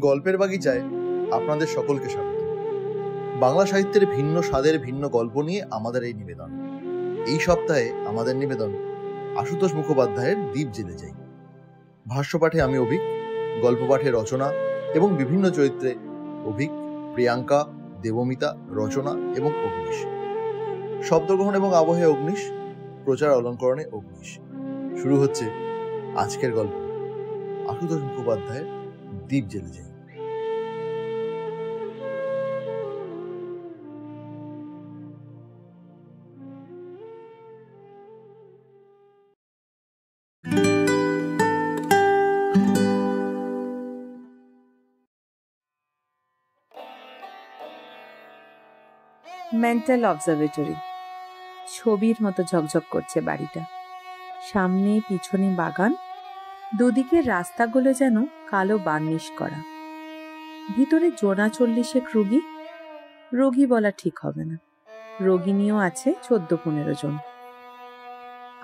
গল্পের বাগিচায় আপনাদের সকলকে স্বাগত। বাংলা সাহিত্যের ভিন্ন স্বাদের ভিন্ন গল্প নিয়ে আমাদের এই নিবেদন। এই সপ্তাহে আমাদের নিবেদন আশুতোষ মুখোপাধ্যায়ের দ্বীপ জেলে যাই। ভাষ্যপাঠে আমি অভিক, গল্প পাঠে রচনা এবং বিভিন্ন চরিত্রে অভিক, প্রিয়াঙ্কা, দেবমিতা, রচনা এবং অগ্নিশ। শব্দগ্রহণ এবং আবহে অগ্নিশ, প্রচার অলঙ্করণে অগ্নিশ। শুরু হচ্ছে আজকের গল্প, আশুতোষ মুখোপাধ্যায়ের দ্বীপ জেলে যাই। Mental observatory. ছবির মতো ঝকঝক করছে বাড়িটা। সামনে পিছনে বাগান, দুদিকের রাস্তাগুলো যেন কালো বার্নিশ করা। ভিতরে জোনা 40 রোগী বলা ঠিক হবে না, রোগিণীও আছে 14-15 জন।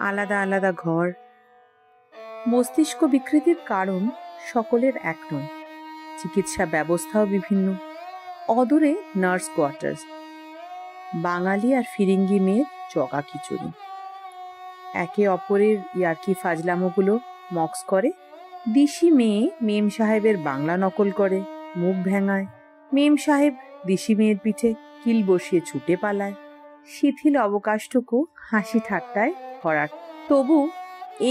আলাদা আলাদা ঘর। মস্তিষ্ক বিকৃতির কারণ সকলের এক নয়, চিকিৎসা ব্যবস্থাও বিভিন্ন। অদূরে নার্স কোয়ার্টার্স, বাঙালি আর ফিরিঙ্গি মেয়ের জগা খিচুড়ি। একে অপরের ইয়ার্কি ফাজলামোগুলো মক্স করে। দিশি মেয়ে মেম সাহেবের বাংলা নকল করে, মুখ ভেঙায়। মেম সাহেব দিশি মেয়ের পিঠে কিল বসিয়ে ছুটে পালায়। শিথিল অবকাশটুকু হাসি ঠাট্টায় ভরাট। তবু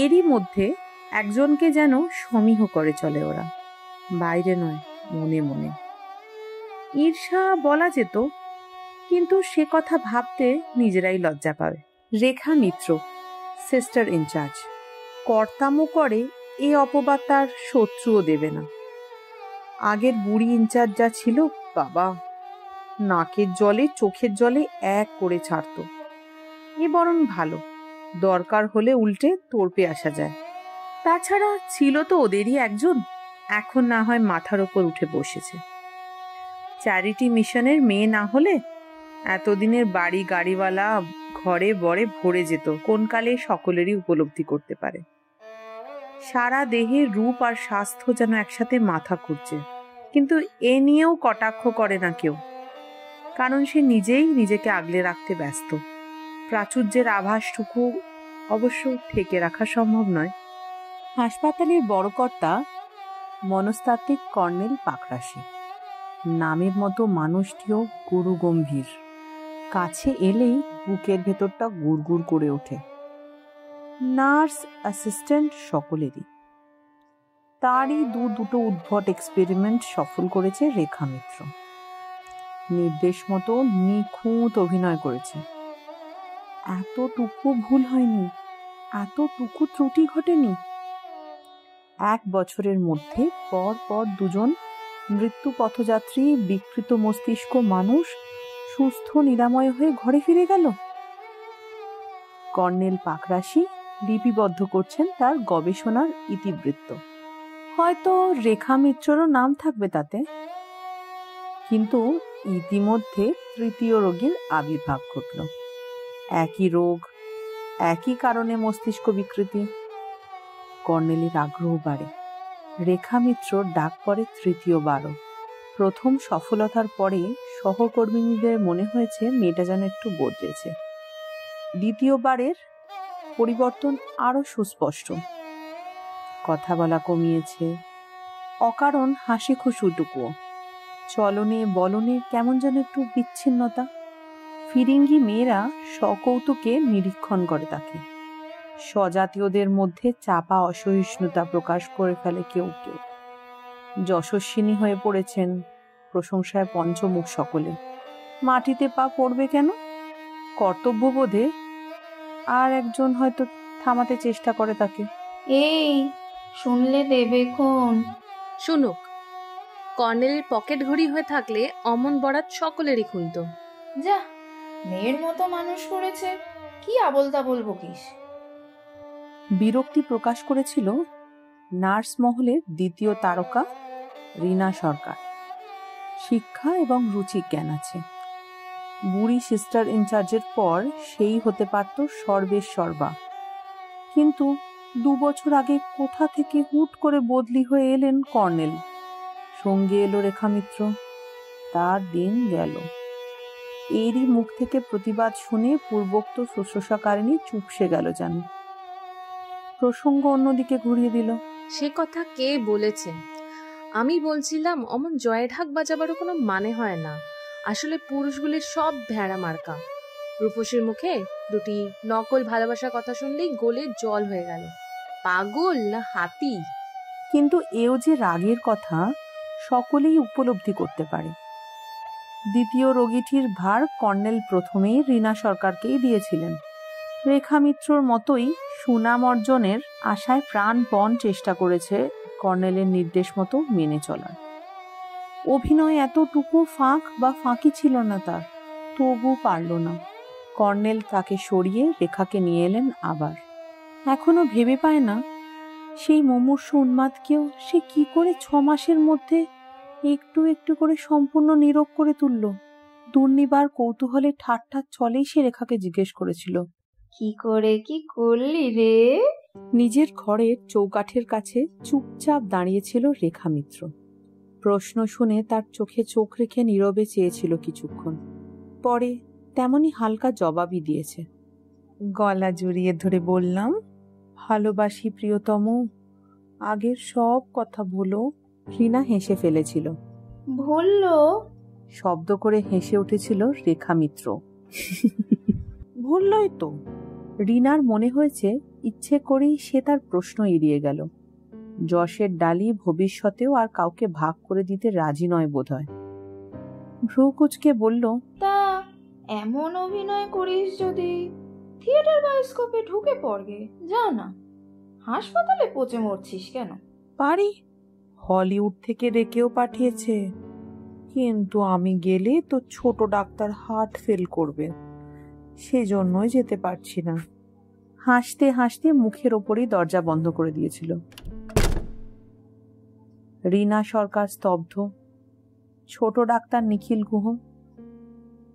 এরই মধ্যে একজনকে যেন সমীহ করে চলে ওরা, বাইরে নয়, মনে মনে। ঈর্ষা বলা যেত, কিন্তু সে কথা ভাবতে নিজেরাই লজ্জা পাবে। রেখা মিত্র, সিস্টার ইনচার্জ, কর্তামো করে এ অপবাদ তার শত্রুও দেবে না। আগের বুড়ি ইনচার্জ যা ছিল, বাবা, নাকের জলে চোখের জলে এক করে ছাড়ত। এ বরং ভালো, দরকার হলে উল্টে তোড়পে আসা যায়। তাছাড়া ছিল তো ওদেরই একজন, এখন না হয় মাথার ওপর উঠে বসেছে। চ্যারিটি মিশনের মেয়ে না হলে এতদিনের বাড়ি গাড়িওয়ালা ঘরে বরে ভরে যেত, কোন কালে সকলেরই উপলব্ধি করতে পারে। সারা দেহের রূপ আর স্বাস্থ্য যেন একসাথে মাথা ঘুরছে, কিন্তু এ নিয়েও কটাক্ষ করে না কেউ, কারণ সে নিজেই নিজেকে আগলে রাখতে ব্যস্ত। প্রাচুর্যের আভাসটুকু অবশ্য ঠেকে রাখা সম্ভব নয়। হাসপাতালের বড় কর্তা মনস্তাত্ত্বিক কর্নেল পাকরাশি। নামের মতো মানুষটিও গুরু গম্ভীর, কাছে এলেই বুকের ভেতরটা গুড়গুড় করে ওঠে। নার্স অ্যাসিস্ট্যান্ট সকলেরই। তারই দুটো উদ্ভট এক্সপেরিমেন্ট সফল করেছে রেখা মিত্র। নির্দেশ মতো নিখুঁত অভিনয় করেছে। এতটুকু ভুল হয়নি, এতটুকু ত্রুটি ঘটেনি। 1 বছরের মধ্যে পর পর 2 জন মৃত্যু পথযাত্রী বিকৃত মস্তিষ্ক মানুষ সুস্থ নিরাময় হয়ে ঘরে ফিরে গেল। কর্নেল পাকরাশি লিপিবদ্ধ করছেন তার গবেষণার ইতিবৃত্ত। হয়তো রেখা মিত্ররও নাম থাকবে তাতে। কিন্তু ইতিমধ্যে 3য় রোগীর আবির্ভাব ঘটল। একই রোগ, একই কারণে মস্তিষ্ক বিকৃতি। কর্নেলের আগ্রহ বাড়ে। রেখা মিত্রর ডাক পড়ে 3য় বারও। প্রথম সফলতার পরে সহকর্মীদের মনে হয়েছে মেয়েটা যেন একটু বদলেছে। 2য় বারের পরিবর্তন আরো সুস্পষ্ট। কথা বলা কমিয়েছে, অকারণ হাসি খুশুটুকুও। চলনে বলনে কেমন যেন একটু বিচ্ছিন্নতা। ফিরিঙ্গি মেয়েরা সকৌতুকে নিরীক্ষণ করে তাকে। স্বজাতীয়দের মধ্যে চাপা অসহিষ্ণুতা প্রকাশ করে ফেলে কেউ কেউ। যশস্বিনী হয়ে পড়েছেন, প্রশংসায় পঞ্চমুখ সকলে। মাটিতে পা পড়বে কেন? কর্তব্যবোধে। আর একজন হয়তো থামাতে চেষ্টা করে তাকে। এই শুনলে দেবেক্ষণ। শুনুক। কর্নেলের পকেট ঘড়ি হয়ে থাকলে অমন বরাত সকলেরই খুলত। যা, মেয়ের মতো মানুষ করেছে, কি আবল তাবল বকিস। বিরক্তি প্রকাশ করেছিল নার্স মহলের 2য় তারকা রীনা সরকার। শিক্ষা এবং রুচি জ্ঞান আছে। বুড়ি সিস্টার ইনচার্জের পর সেই হতে পারত সর্বের সর্বা। কিন্তু 2 বছর আগে কোথা থেকে হুট করে বদলি হয়ে এলেন কর্নেল। সঙ্গে এলো রেখা মিত্র। তার দিন গেল। এরই মুখ থেকে প্রতিবাদ শুনে পূর্বোক্ত শুশ্রূষাকারিণী চুপসে গেল যেন। প্রসঙ্গ অন্যদিকে ঘুরিয়ে দিল। সে কথা কে বলেছে? আমি বলছিলাম অমন জয় ঢাক বাজাবারও কোনো মানে হয় না। আসলে পুরুষগুলির সব ভেড়া মার্কা। রূপসীর মুখে দুটি নকল ভালোবাসার কথা শুনলেই গোলে জল হয়ে গেল। পাগল না হাতি? কিন্তু এও যে রাগের কথা সকলেই উপলব্ধি করতে পারে। দ্বিতীয় রোগীটির ভার কর্নেল প্রথমেই রীনা সরকারকেই দিয়েছিলেন। রেখা মিত্রর মতোই সুনাম অর্জনের আশায় প্রাণপণ চেষ্টা করেছে কর্নেলের নির্দেশ মতো মেনে চলার। অভিনয় এতটুকু ফাঁক বা ফাঁকি ছিল না তার, তবু পারল না। কর্নেল তাকে সরিয়ে রেখাকে নিয়ে এলেন আবার। এখনো ভেবে পায় না সেই মুমূর্ষু উন্মাদকেও সে কি করে 6 মাসের মধ্যে একটু একটু করে সম্পূর্ণ নীরব করে তুলল। দুর্নিবার কৌতূহলে ঠাট্টা ছলেই সে রেখাকে জিজ্ঞেস করেছিল, কি করে কি করলি রে? নিজের ঘরের চৌকাঠের কাছে চুপচাপ দাঁড়িয়েছিল রেখা মিত্র। প্রশ্ন শুনে তার চোখে চোখ রেখে নীরবে চেয়েছিল কিছুক্ষণ, পরে তেমনি হালকা জবাবই দিয়েছে। গলা জড়িয়ে ধরে বললাম, ভালোবাসি প্রিয়তম, আগের সব কথা ভুলো। রীনা হেসে ফেলেছিল। ভুললো? শব্দ করে হেসে উঠেছিল রেখা মিত্র। ভুললই তো। রীনার মনে হয়েছে ইচ্ছে করেই সে তার প্রশ্ন এড়িয়ে গেল। যশের ডালি ভবিষ্যতেও আর কাউকে ভাগ করে দিতে রাজি নয় বোধহয়। ভ্রু কুঁচকে বলল, তা এমন অভিনয় করিস যদি থিয়েটার বায়োস্কোপে ঢুকে পড়গে, যা না। হাসপাতালে পচে মরছিস কেন? পারি, হলিউড থেকে ডেকেও পাঠিয়েছে, কিন্তু আমি গেলে তো ছোট ডাক্তার হার্ট ফেল করবে, সেজন্যই যেতে পারছি না। হাসতে হাসতে মুখের ওপরেই দরজা বন্ধ করে দিয়েছিল। রীনা সরকার স্তব্ধ। ছোট ডাক্তার নিখিল গুহ।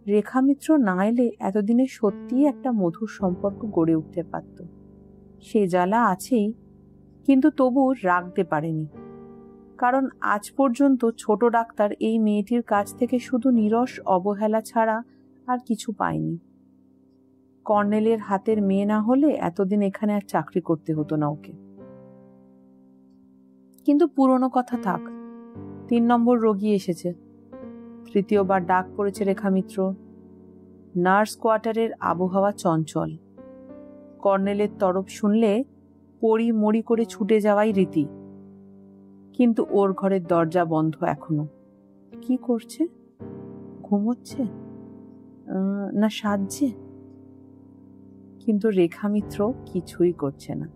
রেখা মিত্র না এলে এতদিনে সত্যিই একটা মধুর সম্পর্ক গড়ে উঠতে পারত। সে জ্বালা আছেই, কিন্তু তবু রাখতে পারেনি। কারণ আজ পর্যন্ত ছোট ডাক্তার এই মেয়েটির কাছ থেকে শুধু নীরস অবহেলা ছাড়া আর কিছু পায়নি। কর্নেলের হাতের মেয়ে না হলে এতদিন এখানে আর চাকরি করতে হতো না ওকে। কিন্তু পুরনো কথা থাক, 3 নম্বর রোগী এসেছে। তৃতীয়বার ডাক পড়েছে রেখা মিত্র। নার্স কোয়ার্টারের আবহাওয়া চঞ্চল। কর্নেলের তরফ শুনলে পড়ি মরি করে ছুটে যাওয়াই রীতি। কিন্তু ওর ঘরের দরজা বন্ধ এখনো। কি করছে? ঘুমোচ্ছে না সাজছে? কিন্তু রেখা মিত্র কিছুই করছে না।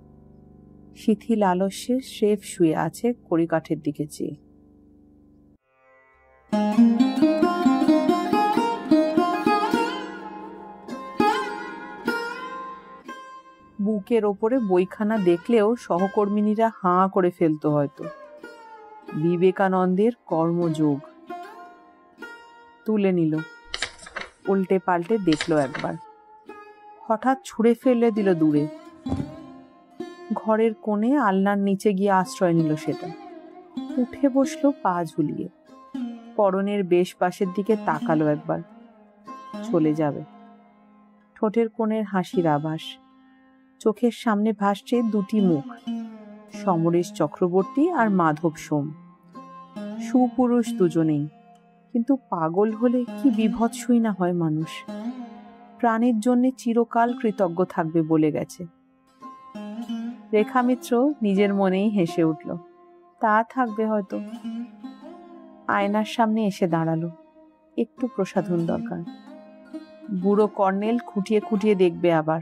শিথিল আলস্যে স্রেফ শুয়ে আছে কড়িকাঠের দিকে চেয়ে। বুকের ওপরে বইখানা দেখলেও সহকর্মিনীরা হাঁ করে ফেলতো হয়তো। বিবেকানন্দের কর্মযোগ। তুলে নিল, উল্টে পাল্টে দেখলো একবার, হঠাৎ ছুঁড়ে ফেলে দিল দূরে। ঘরের কোণে আলনার নিচে গিয়ে আশ্রয় নিল সেটা। উঠে বসলো পা ঝুলিয়ে। পরনের বেশ পাশের দিকে তাকালো একবার। চলে যাবে। ঠোঁটের কোণের হাসির আভাস। চোখের সামনে ভাসছে দুটি মুখ, সমরেশ চক্রবর্তী আর মাধব সোম। সুপুরুষ দুজনেই, কিন্তু পাগল হলে কি বিভৎসই না হয় মানুষ। প্রাণের জন্য চিরকাল কৃতজ্ঞ থাকবে বলে গেছে। রেখা মিত্র নিজের মনেই হেসে উঠল। তা থাকবে হয়তো। আয়নার সামনে এসে দাঁড়ালো। একটু প্রসাধন দরকার। বুড়ো কর্নেল খুঁটিয়ে খুঁটিয়ে দেখবে আবার।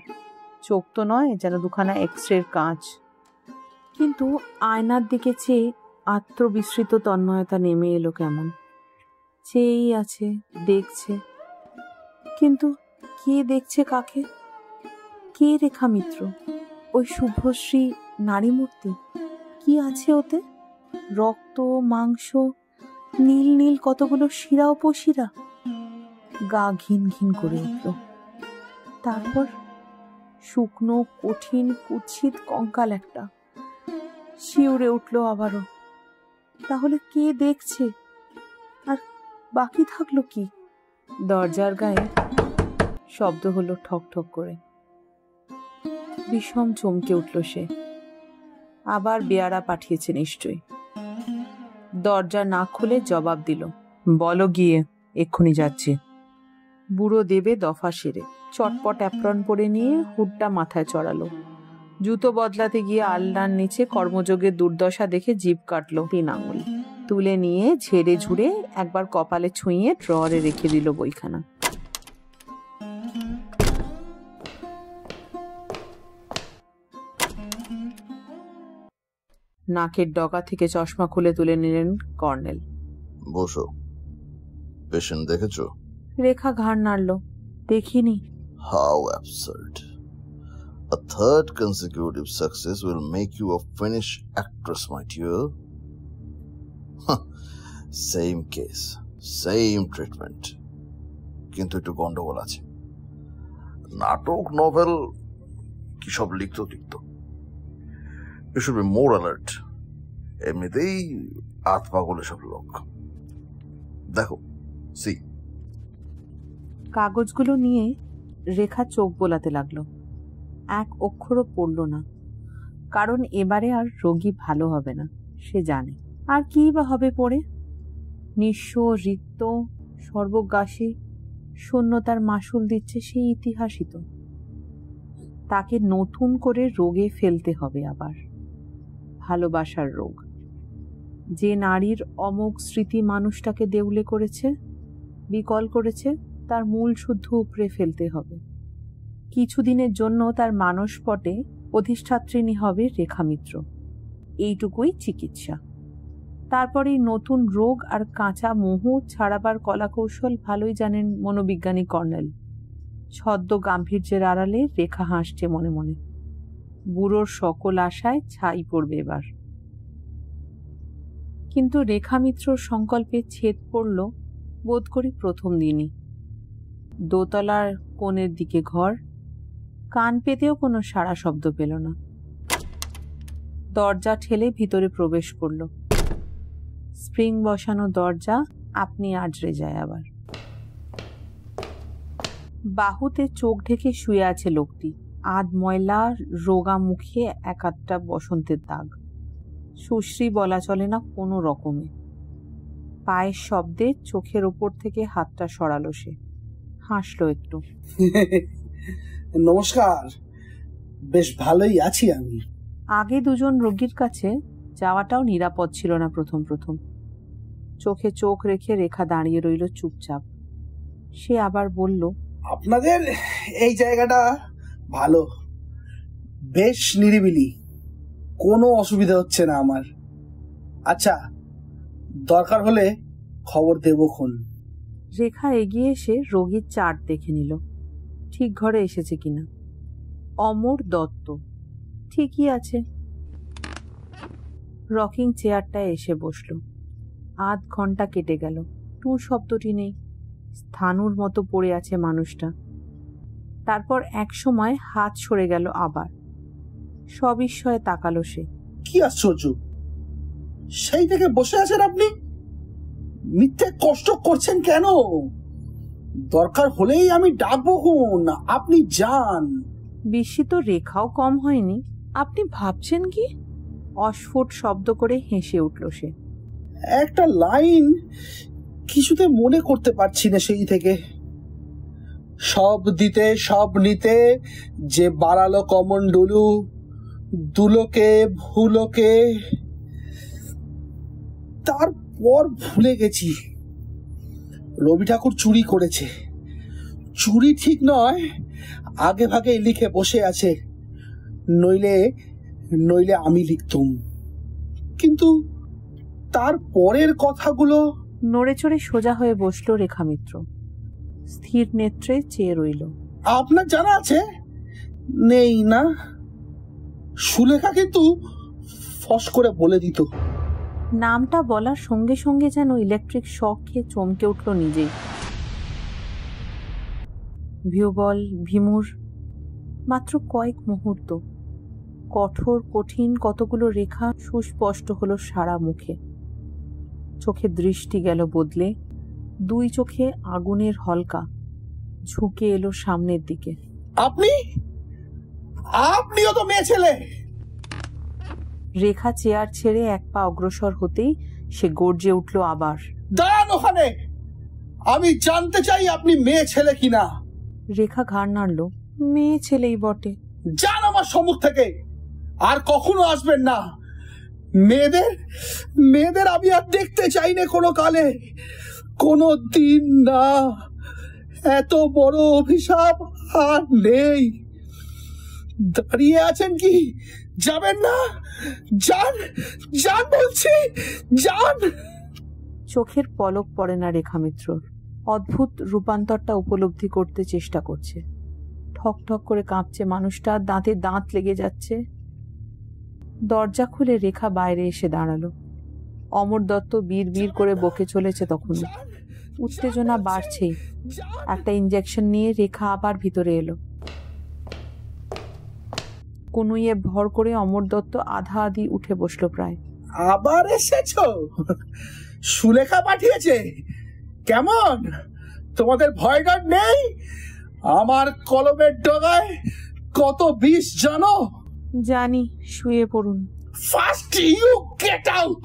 চোখ তো নয় যেন দুখানা এক্সরের কাঁচ। কিন্তু আয়নার দিকে চেয়ে আত্মবিস্মৃত তন্ময়তা নেমে এলো কেমন। চেয়েই আছে, দেখছে, কিন্তু কে দেখছে কাকে? কে রেখা মিত্র? ওই শুভশ্রী নারী মূর্তি? কি আছে ওতে? রক্ত, মাংস, নীল নীল কতগুলো শিরা উপশিরা। গা ঘিন ঘিন করে উঠল। তারপর শুকনো কঠিন কুৎসিত কঙ্কাল একটা। শিউরে উঠল আবারও। তাহলে কে দেখছে? আর বাকি থাকলো কি? দরজার গায়ে শব্দ হলো ঠক ঠক করে। বিষম চমকে উঠল সে। আবার বেয়ারা পাঠিয়েছে নিশ্চয়ই। দরজা না খুলে জবাব দিল, বলো গিয়ে, এক্ষুনি যাচ্ছি। বুড়ো দেবে দফা সেরে চটপট অ্যাপ্রন পরে নিয়ে হুডটা মাথায় চড়ালো। জুতো বদলাতে গিয়ে আলনার নিচে কর্মযোগের দুর্দশা দেখে জিভ কাটলো 3 আঙুল। তুলে নিয়ে ঝেড়ে ঝুড়ে একবার কপালে ছুঁয়ে ড্রয়ারে রেখে দিল বইখানা। নাকের ডগা থেকে চশমা খুলে তুলে নিলেন কর্নেল। বসো। পেশেন্ট দেখেছো? রেখা ঘাড় নাড়ল। দেখিনি। How absurd. A third consecutive success will make you a Finnish actress, my dear. Same case, same treatment. কিন্তু একটু গন্ডগোল আছে। নাটক, নভেল কি সব লিখতো। You should be more alert. এমনিতেই আতপাগল সব লোক। দেখো, সি। কাগজগুলো নিয়ে রেখা চোখ বোলাতে লাগলো। এক অক্ষরও পড়ল না, কারণ এবারে আর রোগী ভালো হবে না সে জানে। আর কি বা হবে পড়ে? নিঃস্ব, রিক্ত, সর্বগ্রাসী শূন্যতার মাসুল দিচ্ছে সেই ইতিহাসই তো। তাকে নতুন করে রোগে ফেলতে হবে আবার। ভালোবাসার রোগ, যে নারীর অমোঘ স্মৃতি মানুষটাকে দেউলে করেছে, বিকল করেছে, তার মূল শুদ্ধ উপড়ে ফেলতে হবে। কিছুদিনের জন্য তার মানসপটে অধিষ্ঠাত্রিণী হবে রেখা মিত্র। এইটুকুই চিকিৎসা। তারপরে নতুন রোগ আর কাঁচা মোহ ছাড়াবার কলাকৌশল ভালোই জানেন মনোবিজ্ঞানী কর্নেল। ছদ্ম গাম্ভীর্যের আড়ালে রেখা হাসছে মনে মনে। বুড়োর সকল আশায় ছাই পড়বে এবার। কিন্তু রেখা মিত্রর সংকল্পে ছেদ পড়ল বোধ করি প্রথম দিনই। দোতলার কোণের দিকে ঘর, কান পেতেও কোনো সাড়া শব্দ পেল না। দরজা ঠেলে ভিতরে প্রবেশ করল। স্প্রিং বসানো দরজা আপনি আজরে যায় আবার। বাহুতে চোখ ঢেকে শুয়ে আছে লোকটি। আধ ময়লা, রোগা মুখে এক আধটা বসন্তের দাগ। সুশ্রী বলা চলে না কোনো রকমে। পায়ের শব্দে চোখের ওপর থেকে হাতটা সরালো সে। হাসলো একটু। নমস্কার, বেশ ভালোই আছি আমি। আগে দুজন রোগীর কাছে যাওয়াটাও নিরাপদ ছিল না প্রথম। চোখে চোখ রেখে রেখা দাঁড়িয়ে রইল চুপচাপ। সে আবার বলল, আপনাদের এই জায়গাটা ভালো, বেশ নিরিবিলি, কোনো অসুবিধা হচ্ছে না আমার। আচ্ছা, দরকার হলে খবর দেবক্ষণ। রেখা এগিয়ে এসে রোগীর চার্ট দেখে নিল, ঠিক ঘরে এসেছে কিনা। অমর দত্ত, ঠিকই আছে। রকিং চেয়ারটায় এসে বসল। আধ ঘন্টা কেটে গেল, টু শব্দটি নেই। স্থানুর মতো পড়ে আছে মানুষটা। তারপর এক সময় হাত সরে গেল আবার। সবিস্ময়ে তাকালো সে। কি আশ্চর্য, সেই থেকে বসে আছেন আপনি? মিথ্যে কষ্ট করছেন কেন? দরকার হলেই আমি ডাকবো, আপনি যান। বিস্মিত রেখাও কম হয়নি। আপনি ভাবছেন কি? অস্ফুট শব্দ করে হেসে উঠল সে। একটা লাইন কিছুতে মনে করতে পারছি না সেই থেকে। সব দিতে সব নিতে যে বাড়ালো কমন ডুলু, দুলোকে ভুলোকে। তারপর ভুলে গেছি রবি ঠাকুর চুরি করেছে। চুরি ঠিক নয়, আগে ভাগে লিখে বসে আছে, নইলে আমি লিখতুম। কিন্তু তার পরের কথাগুলো। নড়ে চড়ে সোজা হয়ে বসলো রেখা মিত্র। স্থির নেত্রে চেয়ে রইল। আপনার জানা আছে? নেই না? সুলেখা কিন্তু ফস করে বলে দিত। নামটা বলার সঙ্গে সঙ্গে যেন ইলেকট্রিক শক খেয়ে চমকে উঠল নিজেই। ভিউবল, ভীমুর, মাত্র কয়েক মুহূর্ত। কঠোর কঠিন কতগুলো রেখা সুস্পষ্ট হলো সারা মুখে। চোখে দৃষ্টি গেল বদলে, দুই চোখে আগুনের হলকা, ঝুঁকে এলো সামনের দিকে। আপনিও তো মেয়ে ছেলে। রেখা চেয়ার ছেড়ে এক পা অগ্রসর হতেই সে গর্জে উঠল আবার। দাঁড়ান ওখানে, আমি জানতে চাই আপনি মেয়ে ছেলে কিনা। রেখা ঘাড় নাড়ল। মেয়ে ছেলেই বটে। যান আমার সম্মুখ থেকে, আর কখনো আসবেন না। মেয়েদের আমি আর দেখতে চাই না কোনো কালে, কোনো দিন না। এত বড় অভিশাপ আর নেই। দাঁড়িয়ে আছেন কি? যাবেন না? যান, যান বলছি, যান। চোখের পলক পড়ে না রেখা মিত্রর। অদ্ভুত রূপান্তরটা উপলব্ধি করতে চেষ্টা করছে। ঠক ঠক করে কাঁপছে মানুষটা, দাঁতে দাঁত লেগে যাচ্ছে। দরজা খুলে রেখা বাইরে এসে দাঁড়ালো। অমর দত্ত বীর করে বকে চলেছে তখনও। উত্তেজনা বাড়ছেই। একটা ইঞ্জেকশন নিয়ে রেখা আবার ভিতরে এলো। কনুইয়ে ভর করে অমর দত্ত আধা আধি উঠে বসলো প্রায়। আবার এসেছো? সুলেখা পাঠিয়েছে? কেমন, তোমাদের ভয় ডর নেই? আমার কলমের ডগায় কত বিষ জানো? জানি, শুয়ে পড়ুন। First you get out.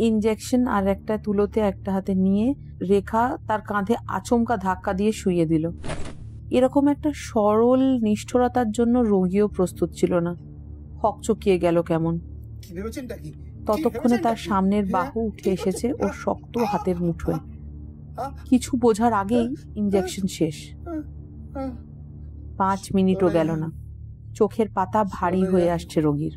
Injection আর একটা তুলোতে একটা হাতে নিয়ে রেখা তার কাঁধে আচমকা ধাক্কা দিয়ে শুইয়ে দিল। এরকম একটা সরল নিষ্ঠুরতার জন্য রোগীও প্রস্তুত ছিল না। হকচকিয়ে গেল কেমন। ততক্ষণে তার সামনের বাহু উঠে এসেছে ওর শক্ত হাতের মুঠোয়। কিছু বোঝার আগেই ইঞ্জেকশন শেষ। 5 মিনিটও গেল না। চোখের পাতা ভারী হয়ে আসছে রোগীর।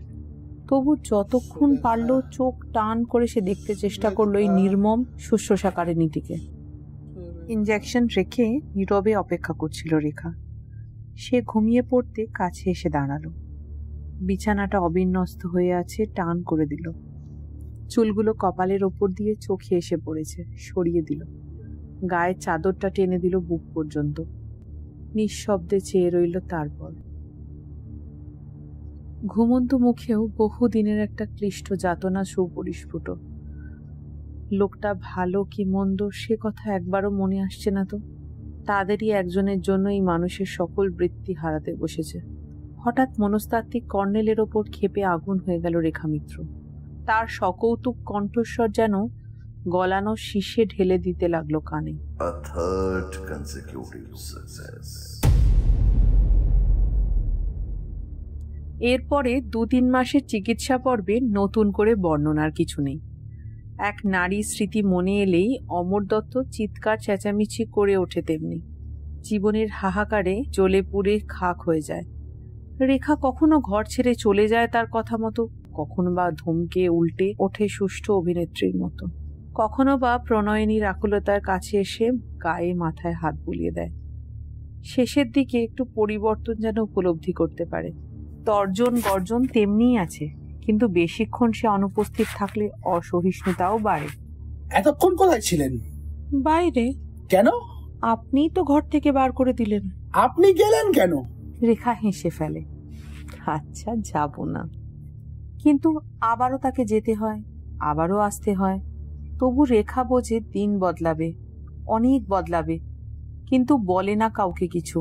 তবু যতক্ষণ পারল চোখ টান করে সে দেখতে চেষ্টা করলো এই নির্মম শুশ্রূষাকারিণীটিকে। ইঞ্জেকশন রেখে নীরবে অপেক্ষা করছিল রেখা। সে ঘুমিয়ে পড়তে কাছে এসে দাঁড়ালো। বিছানাটা অবিন্যস্ত হয়ে আছে, টান করে দিল। চুলগুলো কপালের ওপর দিয়ে চোখে এসে পড়েছে, সরিয়ে দিল। গায়ে চাদরটা টেনে দিল বুক পর্যন্ত। নিঃশব্দে চেয়ে রইল তারপর। ঘুমন্ত মুখেও বহুদিনের একটা ক্লিষ্ট যাতনা সুপরিস্ফুট। লোকটা ভালো কি মন্দ সে কথা একবারও মনে আসছে না তো। তাদেরই একজনের জন্য এই মানুষের সকল বৃত্তি হারাতে বসেছে। হঠাৎ মনস্তাত্ত্বিক কর্নেলের ওপর ক্ষেপে আগুন হয়ে গেল রেখা মিত্র। তার সকৌতুক কণ্ঠস্বর যেন গলানো শীষে ঢেলে দিতে লাগলো কানে। A third consecutive success. এরপরে 2-3 মাসের চিকিৎসা পর্বে নতুন করে বর্ণনার কিছু নেই। এক নারী স্মৃতি মনে এলেই অমর দত্ত চিৎকার চেঁচামেচি করে ওঠে তেমনি। জীবনের হাহাকারে জ্বলে পুড়ে খাক হয়ে যায়। রেখা কখনো ঘর ছেড়ে চলে যায় তার কথা মতো, কখনো বা ধমকে উল্টে ওঠে সুষ্ঠু অভিনেত্রীর মতো, কখনো বা প্রণয়িনীর আকুলতার কাছে এসে গায়ে মাথায় হাত বুলিয়ে দেয়। শেষের দিকে একটু পরিবর্তন যেন উপলব্ধি করতে পারে। তর্জন গর্জন তেমনিই আছে, কিন্তু বেশিক্ষণ সে অনুপস্থিত থাকলে অসহিষ্ণুতাও বাড়ে। এতক্ষণ কোথায় ছিলেন? বাইরে। কেন? আপনিই তো ঘর থেকে বার করে দিলেন। আপনি গেলেন কেন? রেখা হেসে ফেলে। আচ্ছা, যাব না, কিন্তু আবারও তাকে যেতে হয়, আবারও আসতে হয়। তবু রেখা বোঝে দিন বদলাবে, অনেক বদলাবে, কিন্তু বলে না কাউকে কিছু।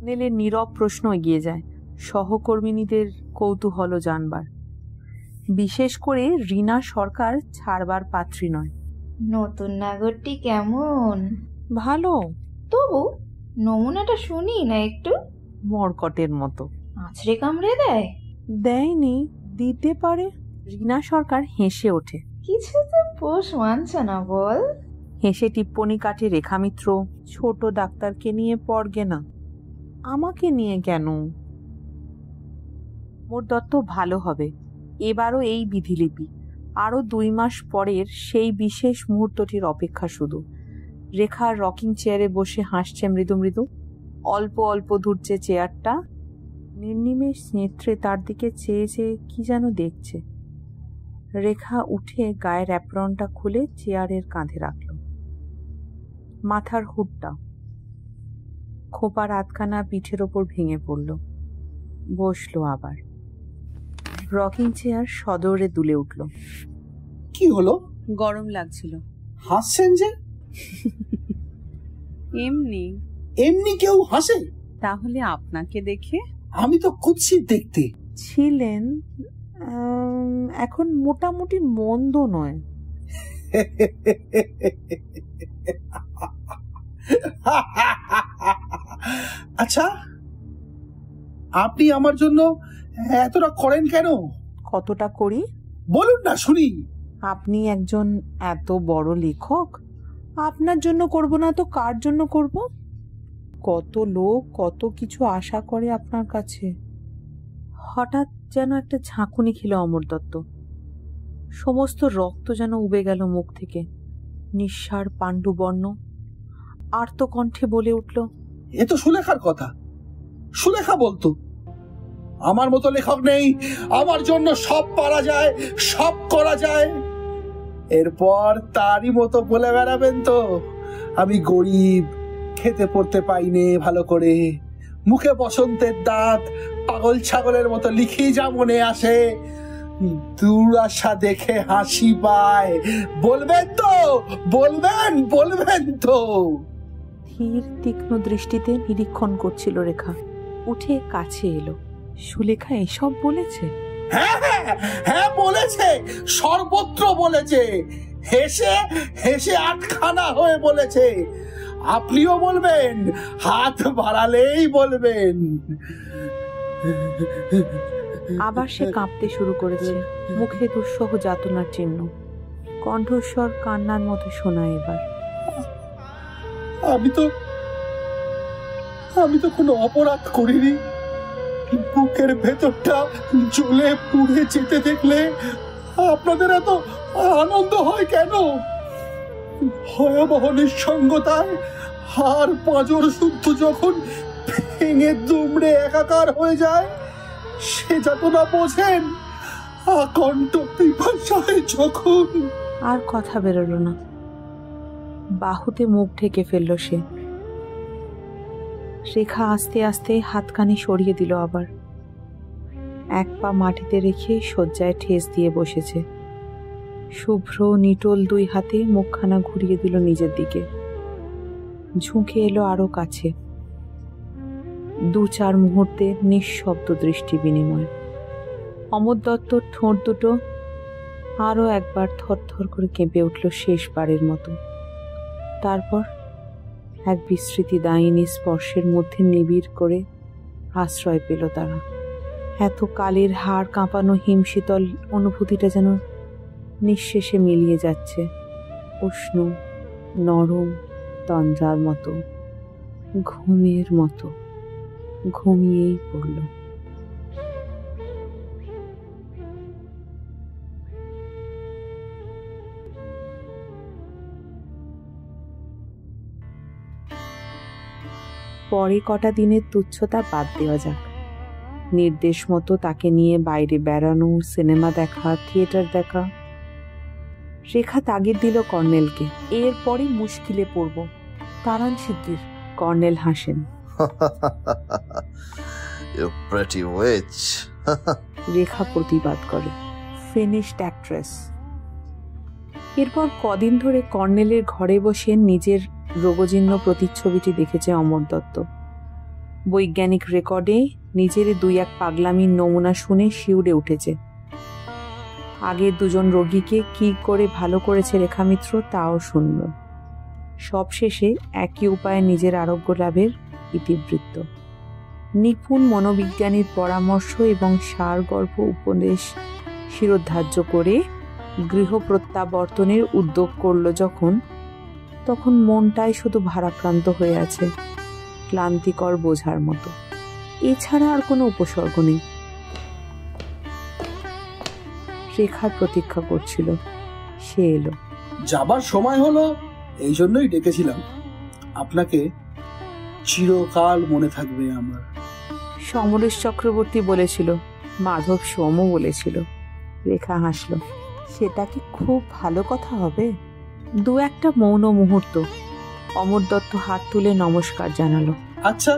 নেলে নীরব প্রশ্ন এগিয়ে যায়, সহকর্মিনীদের কৌতূহল জানবার। বিশেষ করে রীনা সরকার ছাড়বার পাত্রী নয়। নতুন নাগরটি কেমন? ভালো, তবু নমুনাটা শুনি না একটু। মরকটের মতো। আছড়ে কামড়ে দেয়? দেয়নি, দিতে পারে। রীনা সরকার হেসে ওঠে। কিছু তো পোষ মানছে না বল। হেসে টিপ্পনি কাটে রেখা মিত্র। ছোট ডাক্তারকে নিয়ে পড়গে না, আমাকে নিয়ে কেন? মোর দত্ত ভালো হবে, এবারও এই বিধিলিপি। আরো 2 মাস পরের সেই বিশেষ মুহূর্তটির অপেক্ষা শুধু। রেখা রকিং চেয়ারে বসে হাসছে মৃদু মৃদু। অল্প অল্প ধুরছে চেয়ারটা। নির্নিমেষ নেত্রে তার দিকে চেয়ে চেয়ে কি যেন দেখছে। রেখা উঠে গায়ের অ্যাপ্রনটা খুলে চেয়ারের কাঁধে রাখল। মাথার হুডটা খোপার আধখানা পিঠের ওপর ভেঙে পড়ল। বসলো আবার। রকিং চেয়ার সদরে দুলে উঠল। কি হলো? গরম লাগছিল। হাসছেন যে? এমনি। এমনি কেউ হাসে? তাহলে আপনাকে দেখে? আমি তো কুৎসিত দেখতে। ছিলেন, এখন মোটামুটি মন্দ নয়। আচ্ছা, আপনি আমার জন্য এতটা করেন কেন? কতটা করি বলুন না শুনি। আপনি একজন এত বড় লেখক, আপনার জন্য করব না তো কার জন্য করব? কত লোক কত কিছু আশা করে আপনার কাছে। হঠাৎ যেন একটা ঝাঁকুনি খেল অমর দত্ত। সমস্ত রক্ত যেন উবে গেল মুখ থেকে। নিঃসার পাণ্ডুবর্ণ আর্ত কণ্ঠে বলে উঠল, এ তো সুলেখার কথা। সুলেখা বলতো, আমার মতো লেখক নেই, আমার জন্য সব পারা যায়, সব করা যায়। এরপর তারই মতো বলে বেড়াবেন তো আমি গরিব, খেতে পড়তে পাইনে ভালো করে, মুখে বসন্তের দাঁত, পাগল ছাগলের মতো লিখি যা মনে আসে, দুরাশা দেখে হাসি পায়। বলবেন তো, বলবেন তো। ধীর তীক্ষ্ণ দৃষ্টিতে নিরীক্ষণ করছিল রেখা। উঠে কাছে এলো। সুলেখা এসব বলেছে? হ্যাঁ হ্যাঁ হ্যাঁ বলেছে, সর্বত্র বলেছে, হেসে হেসে আটখানা হয়ে বলেছে। আপনিও বলবেন, হাত বাড়ালেই বলবেন। আবার সে কাঁপতে শুরু করেছে, মুখে দুঃসহ যাতনার চিহ্ন। কণ্ঠস্বর কান্নার মতো শোনায় এবার। আমি তো কোনো অপরাধ করিনি। বুকের ভেতরটা জ্বলে পুড়ে যেতে দেখলে আপনাদের এত আনন্দ হয় কেন? ভয়াবহ নিঃসঙ্গতায় হাড় পাঁজর শুদ্ধ যখন ভেঙে দুমড়ে একাকার হয়ে যায়, সে যাতনা বোঝেন? আকণ্ঠ পিপাসায় যখন। আর কথা বেরোলো না। বাহুতে মুখ ঢেকে ফেলল সে। রেখা আস্তে আস্তে হাতখানি সরিয়ে দিল আবার। এক পা মাটিতে রেখে শয্যায় ঠেস দিয়ে বসেছে। শুভ্র নিটোল দুই হাতে মুখখানা ঘুরিয়ে দিল নিজের দিকে। ঝুঁকে এলো আরো কাছে। 2-4 মুহূর্তে নিঃশব্দ দৃষ্টি বিনিময়। অমর দত্তর ঠোঁট দুটো আরো একবার থরথর করে কেঁপে উঠল শেষবারের মতো। তারপর এক বিস্মৃতি দায়িনী স্পর্শের মধ্যে নিবিড় করে আশ্রয় পেল তারা। এত কালের হাড় কাঁপানো হিমশীতল অনুভূতিটা যেন নিঃশেষে মিলিয়ে যাচ্ছে, উষ্ণ নরম তন্দ্রার মতো, ঘুমের মতো। ঘুমিয়েই পড়ল। পরে কটা দিনের তুচ্ছতা বাদ দেওয়া যাক। নির্দেশ মতো তাকে নিয়ে বাইরে বেড়ানো, সিনেমা দেখা, থিয়েটার দেখা। রেখা তাগিদ দিল কর্নেলকে, এরপরই মুশকিলে পড়ব, তাড়ান শিগগির। কর্নেল হাসেন। রেখা প্রতিবাদ করে, ফিনিশড অ্যাক্ট্রেস। এরপর কদিন ধরে কর্নেলের ঘরে বসে নিজের রোগজীর্ণ প্রতিচ্ছবিটি দেখেছে অমর দত্ত। বৈজ্ঞানিক রেকর্ডে নিজের 2-1 পাগলামির নমুনা শুনে শিউরে উঠেছে। আগের 2জন রোগীকে কি করে ভালো করেছে রেখা মিত্র তাও শুনল। সবশেষে একই উপায়ে নিজের আরোগ্য লাভের ইতিবৃত্ত। নিপুণ মনোবিজ্ঞানীর পরামর্শ এবং সারগর্ভ উপদেশ শিরোধার্য করে গৃহ প্রত্যাবর্তনের উদ্যোগ করল যখন, তখন মনটাই শুধু ভারাক্রান্ত হয়ে আছে, ক্লান্তিকর বোঝার মতো। এছাড়া আর কোনো উপসর্গ নেই। রেখার প্রতীক্ষা করছিল, সে এলো। যাবার সময় হলো, এই জন্যই ডেকেছিলাম। আপনাকে চিরকাল মনে থাকবে আমার। সমরেশ চক্রবর্তী বলেছিল, মাধব সোমও বলেছিল। রেখা হাসল। সেটা কি খুব ভালো কথা হবে? 2-1টা মৌন মুহূর্ত। অমর দত্ত হাত তুলে নমস্কার জানালো। আচ্ছা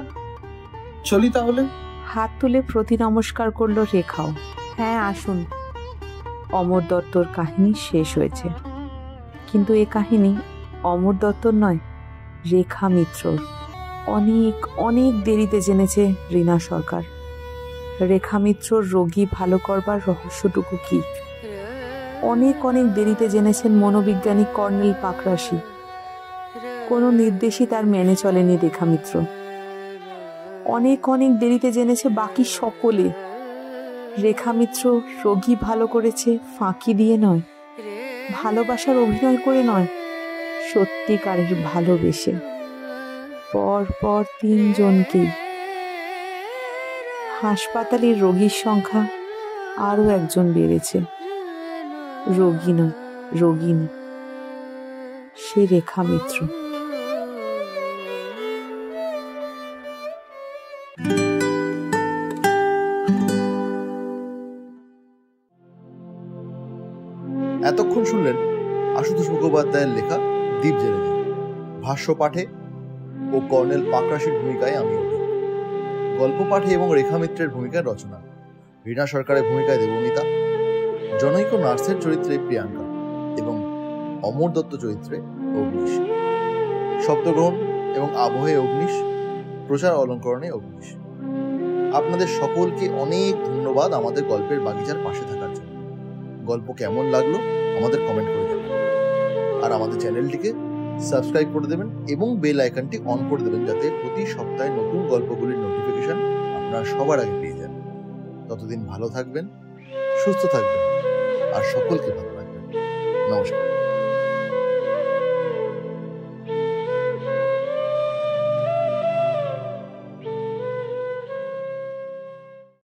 চলি তাহলে। হাত তুলে প্রতি নমস্কার করলো রেখাও। হ্যাঁ আসুন। অমর দত্তর কাহিনী শেষ হয়েছে। কিন্তু এ কাহিনী অমর দত্তর নয়, রেখা মিত্রর। অনেক অনেক দেরিতে জেনেছে রীনা সরকার রেখা মিত্রর রোগী ভালো করবার রহস্যটুকু কি। অনেক অনেক দেরিতে জেনেছেন মনোবিজ্ঞানী কর্নেল পাকরাশি। কোনো নির্দেশই তার মেনে চলেনি রেখা মিত্র। অনেক অনেক দেরিতে জেনেছে বাকি সকলে রেখা মিত্র রোগী ভালো করেছে ফাঁকি দিয়ে নয়, ভালোবাসার অভিনয় করে নয়, সত্যিকারের ভালোবেসে। পর পর 3 জনকেই। হাসপাতালের রোগীর সংখ্যা আরো একজন বেড়েছে। রোগী নয়, রোগিনী, সে রেখা মিত্র। এতক্ষণ শুনলেন আশুতোষ মুখোপাধ্যায়ের লেখা দ্বীপ জেলে। ভাষ্য পাঠে ও কর্নেল পাকরাশির ভূমিকায় আমি অভিক। গল্প পাঠে এবং রেখা মিত্রের ভূমিকায় রচনা, রীনা সরকারের ভূমিকায় দেবমিতা, জনৈক নার্সের চরিত্রে প্রিয়াঙ্কা এবং অমর দত্ত চরিত্রে অগ্নিশ। শব্দগ্রহণ এবং আবহে অগ্নিশ, প্রচার অলঙ্করণে অগ্নিশ। আপনাদের সকলকে অনেক ধন্যবাদ আমাদের গল্পের বাগিচার পাশে থাকার জন্য। গল্প কেমন লাগলো আমাদের কমেন্ট করে দেবেন, আর আমাদের চ্যানেলটিকে সাবস্ক্রাইব করে দেবেন এবং বেল আইকনটি অন করে দেবেন, যাতে প্রতি সপ্তাহে নতুন গল্পগুলির নোটিফিকেশন আপনারা সবার আগে পেয়ে যান। ততদিন ভালো থাকবেন, সুস্থ থাকবেন, আর সকলকে ভালো রাখবেন। নমস্কার।